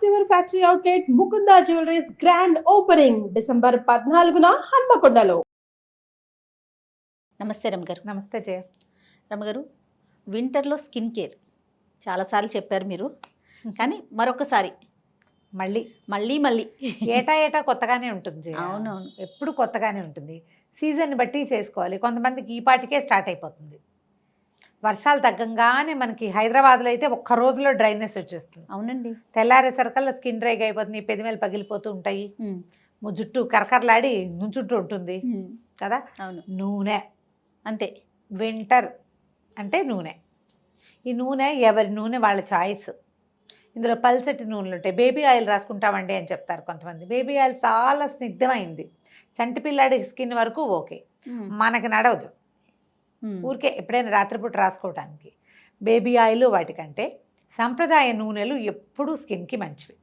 First ever factory outlet Mukunda jewelleries grand opening December 14న హన్మకొండలో. నమస్తే రమగారు. నమస్తే జయ. రమగారు, వింటర్లో స్కిన్ కేర్ చాలాసార్లు చెప్పారు మీరు, కానీ మరొకసారి మళ్ళీ మళ్ళీ మళ్ళీ ఏటా కొత్తగానే ఉంటుంది జయ. అవునవును, ఎప్పుడు కొత్తగానే ఉంటుంది. సీజన్ బట్టి చేసుకోవాలి. కొంతమందికి ఈ పాటికే స్టార్ట్ అయిపోతుంది. వర్షాలు తగ్గంగానే మనకి హైదరాబాద్లో అయితే ఒక్క రోజులో డ్రైనెస్ వచ్చేస్తుంది. అవునండి, తెల్లారేసరికల్లా స్కిన్ డ్రైగా అయిపోతుంది, పెదిమేలు పగిలిపోతూ ఉంటాయి, జుట్టు కరకరలాడి నుంచుంటూ ఉంటుంది కదా. అవును, నూనె అంతే. వింటర్ అంటే నూనె. ఈ నూనె ఎవరి నూనె వాళ్ళ చాయిస్. ఇందులో పల్చటి నూనెలు ఉంటాయి. బేబీ ఆయిల్ రాసుకుంటామండి అని చెప్తారు కొంతమంది. బేబీ ఆయిల్ చాలా స్నిగ్ధమైంది, చంటి పిల్లాడి స్కిన్ వరకు ఓకే, మనకి నడవదు. ఊరికే ఎప్పుడైనా రాత్రిపూట రాసుకోవడానికి. బేబీ ఆయిల్ వాటికంటే సంప్రదాయ నూనెలు ఎప్పుడూ స్కిన్కి మంచివి.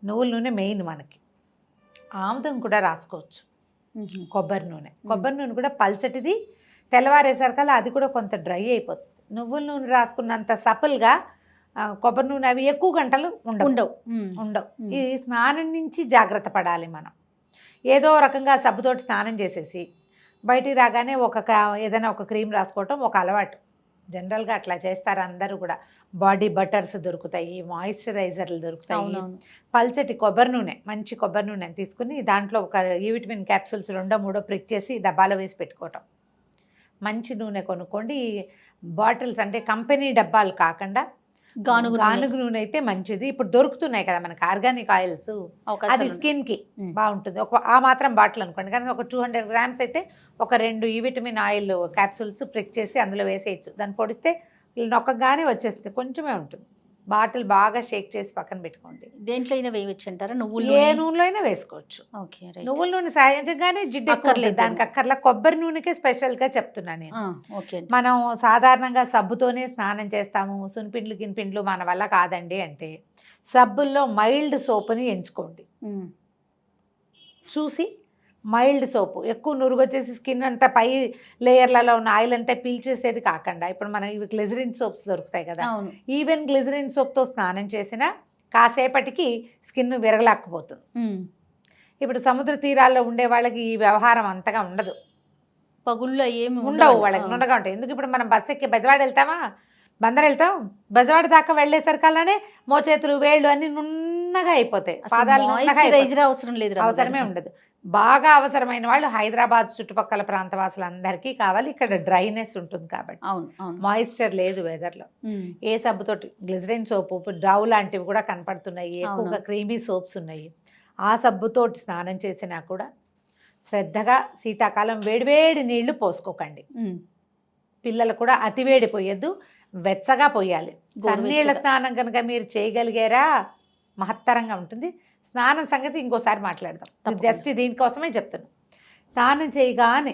నువ్వుల నూనె మెయిన్ మనకి. ఆముదం కూడా రాసుకోవచ్చు. కొబ్బరి నూనె కూడా పల్చటిది. తెల్లవారేసరికల్లా అది కూడా కొంత డ్రై అయిపోతుంది. నువ్వుల నూనె రాసుకున్నంత సపల్గా కొబ్బరి నూనె అవి ఎక్కువ గంటలు ఉండవు. ఈ స్నానం నుంచి జాగ్రత్త పడాలి మనం. ఏదో రకంగా సబ్బుతోటి స్నానం చేసేసి బయటికి రాగానే ఏదైనా ఒక క్రీమ్ రాసుకోవటం ఒక అలవాటు. జనరల్గా అట్లా చేస్తారు అందరూ కూడా. బాడీ బటర్స్ దొరుకుతాయి, మాయిశ్చరైజర్లు దొరుకుతాయి. పల్చటి కొబ్బరి నూనె, మంచి కొబ్బరి నూనె తీసుకుని దాంట్లో ఒక ఈ విటమిన్ క్యాప్సూల్స్ 2-3 ప్రిక్ చేసి డబ్బాలో వేసి పెట్టుకోవటం. మంచి నూనె కొనుక్కోండి. బాటిల్స్ అంటే కంపెనీ డబ్బాలు కాకుండా గానుగు నూనె అయితే మంచిది. ఇప్పుడు దొరుకుతున్నాయి కదా మనకి ఆర్గానిక్ ఆయిల్స్, అది స్కిన్కి బాగుంటుంది. ఆ మాత్రం బాటిల్ అనుకోండి, కానీ ఒక 200 గ్రామ్స్ అయితే ఒక 2 ఈ విటమిన్ ఆయిల్ క్యాప్సూల్స్ ప్రిక్ చేసి అందులో వేసేయచ్చు. దాన్ని పొడిస్తే నొక్కగానే వచ్చేస్తుంది, కొంచెమే ఉంటుంది. బాటిల్ బాగా షేక్ చేసి పక్కన పెట్టుకోండి. దేంట్లో అయినా వేయవచ్చు అంటారా? ఏ నూనెలో అయినా వేసుకోవచ్చు. నువ్వుల నూనె సహజంగానే జిడ్డు అక్కర్లేదు, దానికి అక్కర్లా. కొబ్బరి నూనెకే స్పెషల్గా చెప్తున్నాను నేను. మనం సాధారణంగా సబ్బుతోనే స్నానం చేస్తాము, సున్పిండ్లు గిన్పిండ్లు మన వల్ల కాదండి అంటే సబ్బుల్లో మైల్డ్ సోపుని ఎంచుకోండి. చూసి మైల్డ్ సోపు, ఎక్కువ నురుగొచ్చేసి స్కిన్ అంతా పై లేయర్లలో ఉన్న ఆయిల్ అంతా పీల్చేసేది కాకుండా, ఇప్పుడు మనకి ఇవి గ్లిజరిన్ సోప్స్ దొరుకుతాయి కదా, ఈవెన్ గ్లిజరిన్ సోప్తో స్నానం చేసినా కాసేపటికి స్కిన్ విరగలేకపోతుంది. ఇప్పుడు సముద్ర తీరాల్లో ఉండే వాళ్ళకి ఈ వ్యవహారం అంతగా ఉండదు. పగుళ్ళు ఏమి ఉండవు, వాళ్ళకి నుండగా ఉంటాయి. ఎందుకు ఇప్పుడు మనం బస్సు ఎక్కి బెజవాడ వెళ్తామా, బందర్ వెళ్తాం, బెజవాడ దాకా వెళ్ళేసరికల్లానే మోచేతులు వేళ్ళు అన్ని నున్నగా అయిపోతాయి, పాదాలు అవసరమే ఉండదు. బాగా అవసరమైన వాళ్ళు హైదరాబాద్ చుట్టుపక్కల ప్రాంతవాసులందరికీ కావాలి. ఇక్కడ డ్రైనెస్ ఉంటుంది కాబట్టి, మాయిశ్చర్ లేదు వెదర్లో. ఏ సబ్బుతోటి, గ్లిజరిన్ సోపు, డవ్ లాంటివి కూడా కనపడుతున్నాయి, ఎక్కువగా క్రీమీ సోప్స్ ఉన్నాయి. ఆ సబ్బుతోటి స్నానం చేసినా కూడా శ్రద్ధగా శీతాకాలం వేడివేడి నీళ్లు పోసుకోకండి. పిల్లలు కూడా అతివేడి పోయొద్దు, వెచ్చగా పోయాలి. చన్నీళ్ళ స్నానం కనుక మీరు చేయగలిగారా మహత్తరంగా ఉంటుంది. స్నానం సంగతి ఇంకోసారి మాట్లాడదాం, జస్ట్ దీనికోసమే చెప్తున్నాను. స్నానం చేయగానే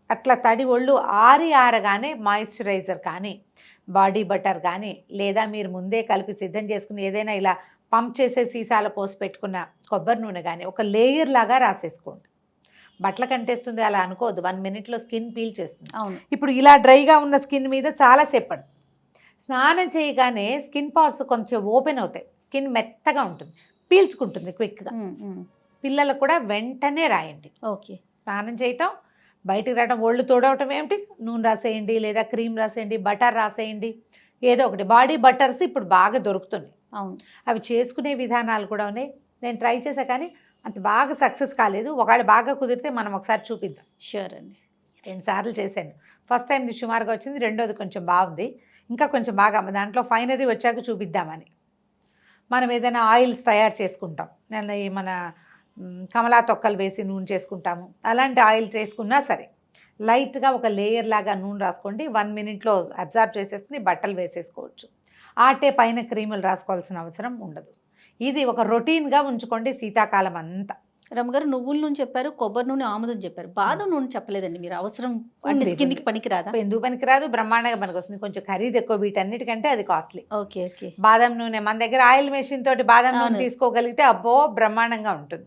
అట్లా తడి ఒళ్ళు ఆరగానే మాయిశ్చరైజర్ కానీ బాడీ బటర్ కానీ, లేదా మీరు ముందే కలిపి సిద్ధం చేసుకుని ఏదైనా ఇలా పంప్ చేసే సీసాల పోసి పెట్టుకున్న కొబ్బరి నూనె కానీ ఒక లేయర్ లాగా రాసేసుకోండి. బట్టలు కంటేస్తుంది అలా అనుకోవద్దు, 1 మినిట్లో స్కిన్ పీల్ చేస్తుంది. ఇప్పుడు ఇలా డ్రైగా ఉన్న స్కిన్ మీద చాలాసేపు పడుతుంది. స్నానం చేయగానే స్కిన్ పార్ట్స్ కొంచెం ఓపెన్ అవుతాయి, స్కిన్ మెత్తగా ఉంటుంది, పీల్చుకుంటుంది క్విక్గా. పిల్లలకు కూడా వెంటనే రాయండి. స్నానం చేయటం, బయటికి రావడం, ఒళ్ళు తోడవటం ఏమిటి, నూనె రాసేయండి, లేదా క్రీమ్ రాసేయండి, బటర్ రాసేయండి, ఏదో ఒకటి. బాడీ బటర్స్ ఇప్పుడు బాగా దొరుకుతున్నాయి, అవి చేసుకునే విధానాలు కూడా ఉన్నాయి. నేను ట్రై చేశా కానీ అంత బాగా సక్సెస్ కాలేదు. ఒకవేళ బాగా కుదిరితే మనం ఒకసారి చూపిద్దాం. షూర్ అండి. 2 సార్లు చేశాను. ఫస్ట్ టైంది సుమారుగా వచ్చింది, రెండోది కొంచెం బాగుంది, ఇంకా కొంచెం బాగా దాంట్లో ఫైనరీ వచ్చాక చూపిద్దామని. మనం ఏదైనా ఆయిల్స్ తయారు చేసుకుంటాం, మన కమలా తొక్కలు వేసి నూనె చేసుకుంటాము, అలాంటి ఆయిల్ చేసుకున్నా సరే లైట్గా ఒక లేయర్ లాగా నూనె రాసుకోండి. 1 మినిట్లో అబ్జర్వ్ చేసేస్తుంది, బట్టలు వేసేసుకోవచ్చు. ఆటే పైన క్రీములు రాసుకోవాల్సిన అవసరం ఉండదు. ఇది ఒక రొటీన్గా ఉంచుకోండి శీతాకాలం అంతా. రమగారు, నువ్వుల నూనె చెప్పారు, కొబ్బరి నూనె, ఆముదం చెప్పారు, బాదం నూనె చెప్పలేదండి మీరు. అవసరం అంటే స్కిన్కి పనికిరాదా? ఎందుకు పనికిరాదు, బ్రహ్మాండంగా పనికి వస్తుంది. కొంచెం ఖరీదు ఎక్కువ, వీటన్నిటికంటే అది కాస్ట్లీ. ఓకే. బాదం నూనె మన దగ్గర ఆయిల్ మెషిన్ తోటి బాదం నూనె తీసుకోగలిగితే అబ్బో బ్రహ్మాండంగా ఉంటుంది.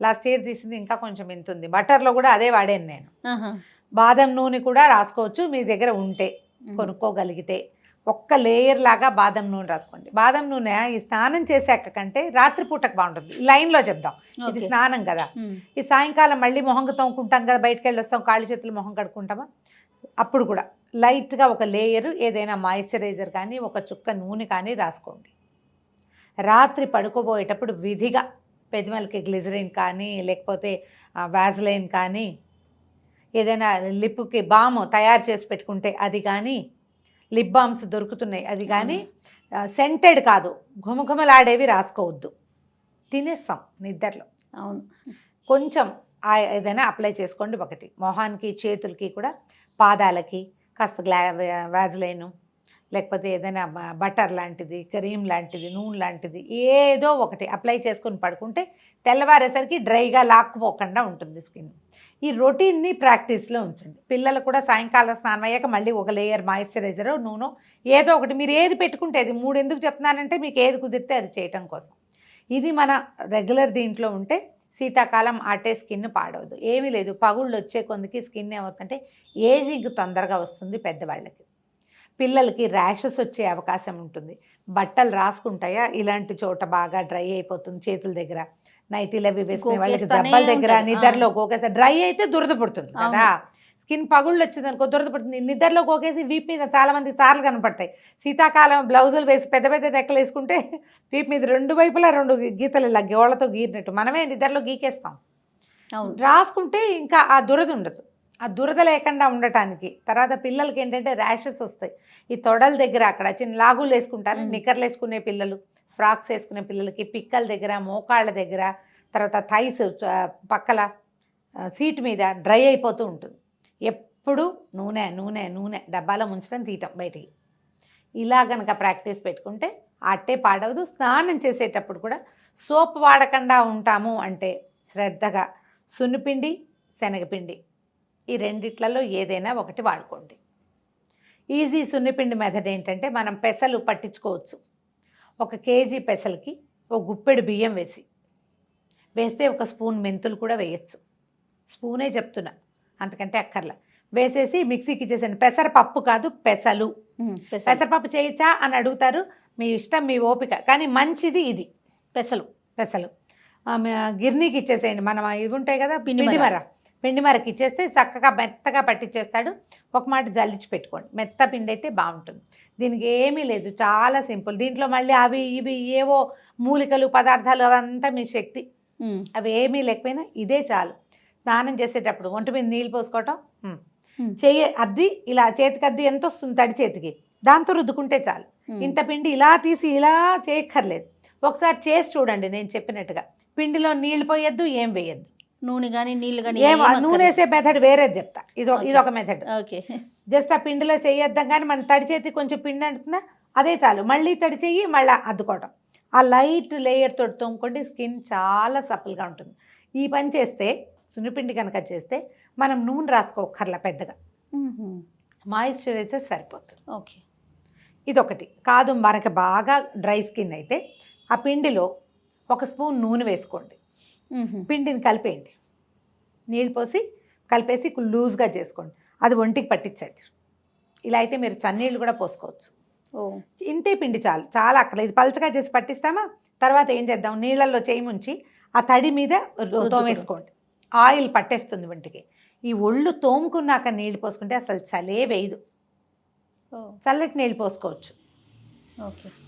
లాస్ట్ ఇయర్ తీసింది ఇంకా కొంచెం ఇంత ఉంది. బటర్లో కూడా అదే వాడాను నేను. బాదం నూనె కూడా రాసుకోవచ్చు మీ దగ్గర ఉంటే, కొనుక్కోగలిగితే. ఒక్క లేయర్ లాగా బాదం నూనె రాసుకోండి. బాదం నూనె ఈ స్నానం చేశాక కంటే రాత్రిపూటకు బాగుంటుంది. లైన్లో చెప్దాం, ఇది Okay. స్నానం కదా, ఈ సాయంకాలం మళ్ళీ మొహంగా తోముకుంటాం కదా, బయటకు వెళ్ళి వస్తాం, కాళ్ళు చేతులు మొహం కడుక్కుంటామా, అప్పుడు కూడా లైట్గా ఒక లేయరు ఏదైనా మాయిశ్చరైజర్ కానీ ఒక చుక్క నూనె కానీ రాసుకోండి. రాత్రి పడుకోబోయేటప్పుడు విధిగా పెదవులకి గ్లిజరిన్ కానీ లేకపోతే వ్యాజ్లైన్ కానీ ఏదైనా లిప్కి బామ్ తయారు చేసి పెట్టుకుంటే అది కానీ, లిప్ బామ్స్ దొరుకుతున్నాయి అది కానీ, సెంటెడ్ కాదు ఘుమఘుమలాడేవి రాసుకోవద్దు, తినేస్తాం నిద్రలో. అవును. కొంచెం ఏదైనా అప్లై చేసుకోండి. ఒకటి మొహానికి చేతులకి కూడా, పాదాలకి కాస్త వ్యాజ్లైను లేకపోతే ఏదైనా బటర్ లాంటిది, క్రీమ్ లాంటిది, నూనె లాంటిది ఏదో ఒకటి అప్లై చేసుకొని పడుకుంటే తెల్లవారేసరికి డ్రైగా లాక్కుపోకుండా ఉంటుంది స్కిన్. ఈ రొటీన్ని ప్రాక్టీస్లో ఉంచండి. పిల్లలు కూడా సాయంకాలం స్నానం అయ్యాక మళ్ళీ ఒక లేయర్ మాయిశ్చరైజరు నూనె ఏదో ఒకటి మీరు ఏది పెట్టుకుంటే అది. 3 ఎందుకు చెప్తున్నానంటే మీకు ఏది కుదిరితే అది చేయటం కోసం. ఇది మన రెగ్యులర్ దీంట్లో ఉంటే శీతాకాలం ఆటే స్కిన్ పాడవదు. ఏమీ లేదు, పగుళ్ళు వచ్చే కొందికి స్కిన్ ఏమవుతుందంటే ఏజింగ్ తొందరగా వస్తుంది పెద్దవాళ్ళకి. పిల్లలకి ర్యాషెస్ వచ్చే అవకాశం ఉంటుంది. బట్టలు రాసుకుంటాయా ఇలాంటి చోట బాగా డ్రై అయిపోతుంది, చేతుల దగ్గర నైటీలు అవి వేసుకునే వాళ్ళకి జబ్బల దగ్గర నిద్రలో గోకేస్తే డ్రై అయితే దురద పుడుతుంది కదా. స్కిన్ పగుళ్ళు వచ్చింది అనుకో దురద పుడుతుంది. నిద్రలో గోకేసి వీపు మీద చాలా మందికి చార్లు కనపడతాయి. శీతాకాలం బ్లౌజులు వేసి పెద్ద పెద్ద రెక్కలు వేసుకుంటే వీపు మీద 2 వైపులా 2 గీతలు ఇలా గోళ్ళతో గీరినట్టు మనమే నిద్రలో గీకేస్తాం. రాసుకుంటే ఇంకా ఆ దురద ఉండదు. ఆ దురద లేకుండా ఉండటానికి తర్వాత పిల్లలకి ఏంటంటే ర్యాషెస్ వస్తాయి. ఈ తొడల దగ్గర అక్కడ చిన్న లాగులు వేసుకుంటారు, నిక్కర్లు వేసుకునే పిల్లలు, ఫ్రాక్స్ వేసుకునే పిల్లలకి పిక్కల దగ్గర, మోకాళ్ళ దగ్గర, తర్వాత థైస్ పక్కల సీట్ మీద డ్రై అయిపోతూ ఉంటుంది. ఎప్పుడు నూనె నూనె నూనె డబ్బాలో ముంచడం తీయటం బయటికి. ఇలా కనుక ప్రాక్టీస్ పెట్టుకుంటే అట్టే పాడవదు. స్నానం చేసేటప్పుడు కూడా సోప్ వాడకుండా ఉంటాము అంటే శ్రద్ధగా సున్నిపిండి, శనగపిండి ఈ రెండిట్లలో ఏదైనా ఒకటి వాడుకోండి. ఈజీ సున్నిపిండి మెథడ్ ఏంటంటే మనం పెసలు పట్టించుకోవచ్చు. 1 కేజీ పెసలకి 1 గుప్పెడు బియ్యం వేస్తే 1 స్పూన్ మెంతులు కూడా వేయచ్చు. స్పూనే చెప్తున్నా, అంతకంటే అక్కర్లా. వేసేసి మిక్సీకి ఇచ్చేసండి. పెసరపప్పు కాదు, పెసలు. పెసరపప్పు చేయొచ్చా అని అడుగుతారు, మీ ఇష్టం, మీ ఓపిక. కానీ మంచిది ఇది పెసలు. గిర్నీకి ఇచ్చేసేయండి. మనం ఇవి ఉంటాయి కదా పిండి మరకి ఇచ్చేస్తే చక్కగా మెత్తగా పట్టించేస్తాడు. ఒక మాట జల్లించి పెట్టుకోండి. మెత్త పిండి అయితే బాగుంటుంది. దీనికి ఏమీ లేదు, చాలా సింపుల్. దీంట్లో మళ్ళీ అవి ఇవి ఏవో మూలికలు పదార్థాలు అవంతా మీ శక్తి. అవి ఏమీ లేకపోయినా ఇదే చాలు. స్నానం చేసేటప్పుడు ఒంటి మీద నీళ్ళు పోసుకోవటం, చెయ్యి అద్ది ఇలా చేతికి అద్ది ఎంత వస్తుంది తడి చేతికి, దాంతో రుద్దుకుంటే చాలు. ఇంత పిండి ఇలా తీసి ఇలా చేయక్కర్లేదు. ఒకసారి చేసి చూడండి నేను చెప్పినట్టుగా. పిండిలో నీళ్ళు పోయొద్దు, ఏం వేయద్దు. నూనె కానీ నీళ్ళు కానీ నూనె వేసే మెథడ్ వేరేది చెప్తా. ఇదొక మెథడ్. జస్ట్ ఆ పిండిలో చేయొద్దాం. కానీ మన తడి చేతి కొంచెం పిండి అంటుందా, అదే చాలు. మళ్ళీ తడి చెయ్యి, మళ్ళీ అద్దుకోవటం. ఆ లైట్ లేయర్ తోటి తోముకోండి. స్కిన్ చాలా సఫల్గా ఉంటుంది. ఈ పని చేస్తే, సున్నిపిండి కనుక చేస్తే మనం నూనె రాసుకోకర్లా పెద్దగా, మాయిశ్చరైజర్ సరిపోతుంది. ఓకే, ఇదొకటి. కాదు మనకి బాగా డ్రై స్కిన్ అయితే ఆ పిండిలో 1 స్పూన్ నూనె వేసుకోండి. పిండిని కలిపేయండి, నీళ్ళు పోసి కలిపేసి లూజ్గా చేసుకోండి. అది ఒంటికి పట్టించండి. ఇలా అయితే మీరు చన్నీళ్ళు కూడా పోసుకోవచ్చు. ఇంతే పిండి చాలు, చాలా అక్కడ. ఇది పలచగా చేసి పట్టిస్తామా, తర్వాత ఏం చేద్దాం, నీళ్ళల్లో చేయి ముంచి ఆ తడి మీద తోమేసుకోండి. ఆయిల్ పట్టేస్తుంది ఒంటికి. ఈ ఒళ్ళు తోముకున్నాక నీళ్ళు పోసుకుంటే అసలు చలే వేయదు. చల్లటి నీళ్ళు పోసుకోవచ్చు.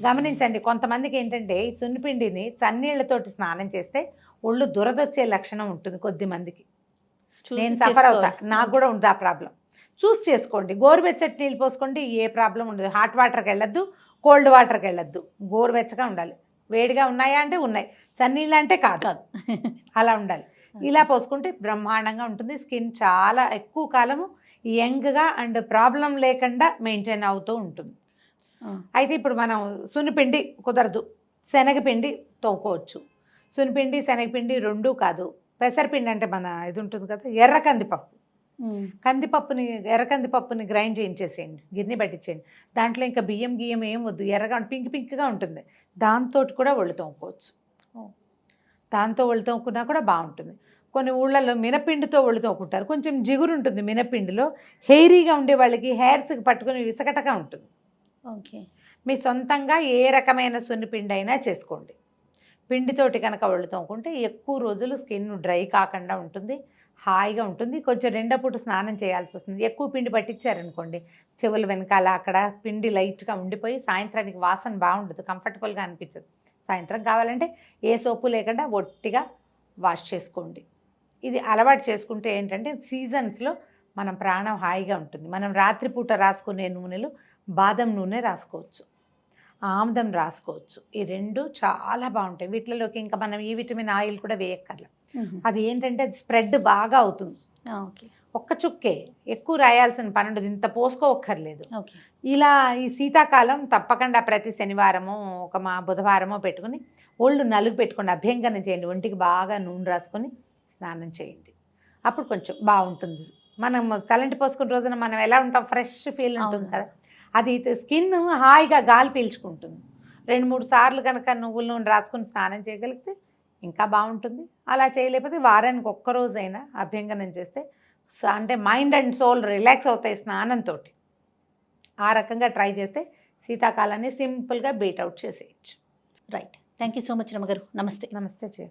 గమనించండి, కొంతమందికి ఏంటంటే ఈ సున్నిపిండిని చన్నీళ్ళతోటి స్నానం చేస్తే ఒళ్ళు దురదొచ్చే లక్షణం ఉంటుంది కొద్ది మందికి. నేను సఫర్ అవుతా, నాకు కూడా ఉంది ఆ ప్రాబ్లం. చూస్ చేసుకోండి. గోరువెచ్చటి నీళ్ళు పోసుకోండి, ఏ ప్రాబ్లం ఉండదు. హాట్ వాటర్కి వెళ్ళొద్దు, కోల్డ్ వాటర్కి వెళ్ళొద్దు. గోరువెచ్చగా ఉండాలి. వేడిగా ఉన్నాయా అంటే ఉన్నాయి, చన్నీళ్ళు అంటే కాదు, అలా ఉండాలి. ఇలా పోసుకుంటే బ్రహ్మాండంగా ఉంటుంది. స్కిన్ చాలా ఎక్కువ కాలము యంగ్గా అండ్ ప్రాబ్లం లేకుండా మెయింటైన్ అవుతూ ఉంటుంది. అయితే ఇప్పుడు మనం సున్నిపిండి కుదరదు, శనగపిండి తోముకోవచ్చు. సున్నిపిండి శనగపిండి 2 కాదు, పెసరపిండి అంటే మన ఇది ఉంటుంది కదా, ఎర్ర కందిపప్పుని గ్రైండ్ చేయించేసేయండి, గిన్నె పట్టించేయండి. దాంట్లో ఇంకా బియ్యం ఏం వద్దు, ఎర్రగా పింక్గా ఉంటుంది. దాంతో కూడా ఒళ్ళు తోముకోవచ్చు. దాంతో ఒళ్ళు తోముకున్నా కూడా బాగుంటుంది. కొన్ని ఊళ్ళల్లో మినపిండితో ఒళ్ళు తోముకుంటారు. కొంచెం జిగురు ఉంటుంది మినపిండిలో. హెయిరీగా ఉండే వాళ్ళకి హెయిర్స్కి పట్టుకొని విసకటగా ఉంటుంది. ఓకే. మీ సొంతంగా ఏ రకమైన సున్నిపిండి అయినా చేసుకోండి. పిండితోటి కనుక ఒళ్ళు తోముకుంటే ఎక్కువ రోజులు స్కిన్ డ్రై కాకుండా ఉంటుంది, హాయిగా ఉంటుంది. కొంచెం రెండో పూట స్నానం చేయాల్సి వస్తుంది. ఎక్కువ పిండి పట్టించారనుకోండి, చెవుల వెనకాల అక్కడ పిండి లైట్గా ఉండిపోయి సాయంత్రానికి వాసన బాగుండదు, కంఫర్టబుల్గా అనిపించదు. సాయంత్రం కావాలంటే ఏ సోపు లేకుండా ఒట్టిగా వాష్ చేసుకోండి. ఇది అలవాటు చేసుకుంటే ఏంటంటే సీజన్స్లో మనం ప్రాణం హాయిగా ఉంటుంది. మనం రాత్రిపూట రాసుకునే నూనెలు బాదం నూనె రాసుకోవచ్చు, ఆముదం రాసుకోవచ్చు. ఈ రెండు చాలా బాగుంటాయి. వీటిలోకి ఇంకా మనం ఈ విటమిన్ ఆయిల్ కూడా వేయక్కర్లేదు. అది ఏంటంటే అది స్ప్రెడ్ బాగా అవుతుంది. ఓకే. ఒక్క చుక్కే, ఎక్కువ రాయాల్సిన పని ఉండదు, ఇంత పోసుకోవక్కర్లేదు. ఓకే. ఇలా ఈ శీతాకాలం తప్పకుండా ప్రతి శనివారమో బుధవారమో పెట్టుకుని ఒళ్ళు నలుగు పెట్టుకోండి, అభ్యంగనం చేయండి, ఒంటికి బాగా నూనె రాసుకొని స్నానం చేయండి. అప్పుడు కొంచెం బాగుంటుంది. మనం తలంటి పోసుకున్న రోజున మనం ఎలా ఉంటాం, ఫ్రెష్ ఫీల్ ఉంటుంది కదా, అది స్కిన్ హాయిగా గాలి పీల్చుకుంటుంది. 2-3 సార్లు కనుక నువ్వుల నూనె రాసుకొని స్నానం చేయగలిగితే ఇంకా బాగుంటుంది. అలా చేయలేకపోతే వారానికి ఒక్కరోజైనా అభ్యంగనం చేస్తే అంటే మైండ్ అండ్ సోల్ రిలాక్స్ అవుతాయి స్నానంతో. ఆ రకంగా ట్రై చేస్తే శీతాకాలాన్ని సింపుల్గా బీట్ అవుట్ చేసేయచ్చు. Right. Thank you so much రమగారు. నమస్తే. నమస్తే చే